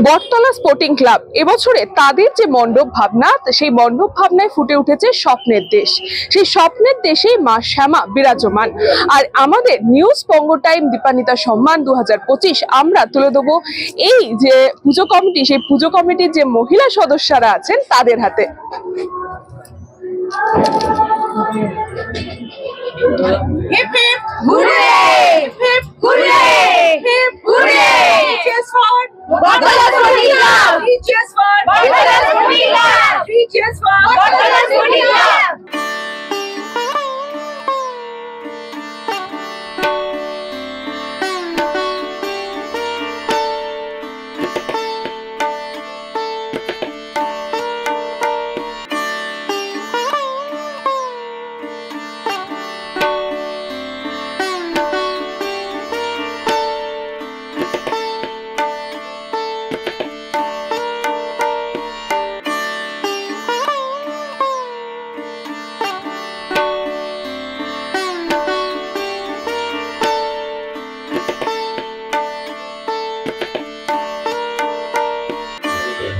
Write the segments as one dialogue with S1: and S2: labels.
S1: বটতলা sporting club এবছরে তাদের যে মণ্ডপ ভাবনা, সেই মণ্ডপ ভাবনায় ফুটে উঠেছে স্বপ্নের দেশ। সেই স্বপ্নের দেশেই মা শ্যামা বিরাজমান। আর আমাদের নিউজ পঙ্গো টাইম দীপান্বিতা সম্মান 2025 আমরা তুলে দেবো এই যে পুজো কমিটি, সেই পুজো কমিটির যে মহিলা সদস্যরা আছেন তাদের হাতে।
S2: Hip hip hooray! Hip hooray! Hip hooray! Cheers for Botala Sporting Club! Cheers for Botala Sporting Club! Cheers for Botala Sporting Club!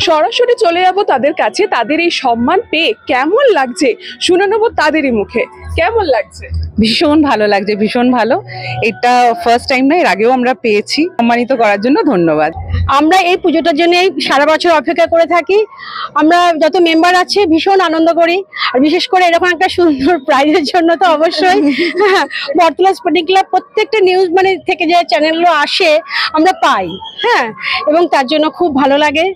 S1: সরাসরি চলে যাব তাদের কাছে। তাদের এই সম্মান পেয়ে কেমন লাগছে শুনে নেবো তাদেরই মুখে। কেমন লাগছে?
S3: ভীষণ ভালো লাগছে, ভীষণ ভালো। এটা ফার্স্ট টাইম না, এর আগেও আমরা পেয়েছি। সম্মানিত করার জন্য ধন্যবাদ।
S4: আমরা এই পুজোটার জন্য সারা বছর অপেক্ষা করে থাকি। আমরা যত মেম্বার আছে ভীষণ আনন্দ করি, আর বিশেষ করে এরকম একটা সুন্দর প্রাইজের জন্য তো অবশ্যই। বটতলা স্পোর্টিং ক্লাব প্রত্যেকটা নিউজ থেকে যে চ্যানেলগুলো আসে আমরা পাই, হ্যাঁ, এবং তার জন্য খুব ভালো লাগে।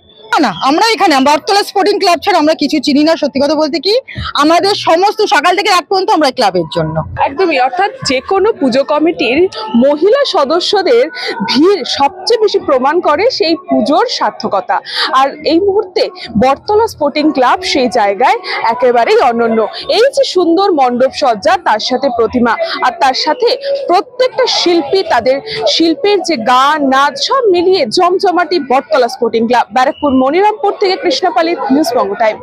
S3: না, আমরা এখানে বটতলা স্পোর্টিং ক্লাব ছাড়া আমরা কিছু চিনি না। সত্যি কথা বলতে কি, আমাদের সমস্ত সকাল থেকে রাত পর্যন্ত আমরা ক্লাবের জন্য।
S1: একদমই, অর্থাৎ যে কোনো পুজো কমিটির মহিলা সদস্যদের ভিড় সবচেয়ে বেশি প্রমাণ করে সেই পুজোর সার্থকতা। আর এই মুহূর্তে বটতলা স্পোর্টিং ক্লাব সেই জায়গায় একেবারেই অনন্য। এই যে সুন্দর মণ্ডপ সজ্জা, তার সাথে প্রতিমা, আর তার সাথে প্রত্যেকটা শিল্পী তাদের শিল্পের যে গান নাচ সব মিলিয়ে জমজমাটি বটতলা স্পোর্টিং ক্লাব। ব্যারাকপুর মনিরামপুর থেকে কৃষ্ণপালী, নিউজ পঙ্গো time.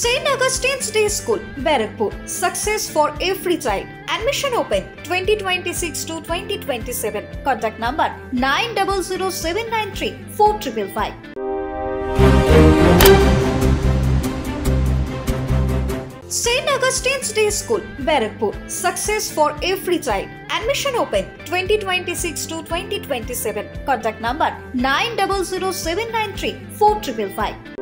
S5: St. Augustine's Day School, Barakpur. Success for every child. Admission open 2026 to 2027. Contact number 900793 4555. St. Augustine's Day School, Barakpur. Success for every child. Admission open 2026 to 2027. Contact number 900793 4555.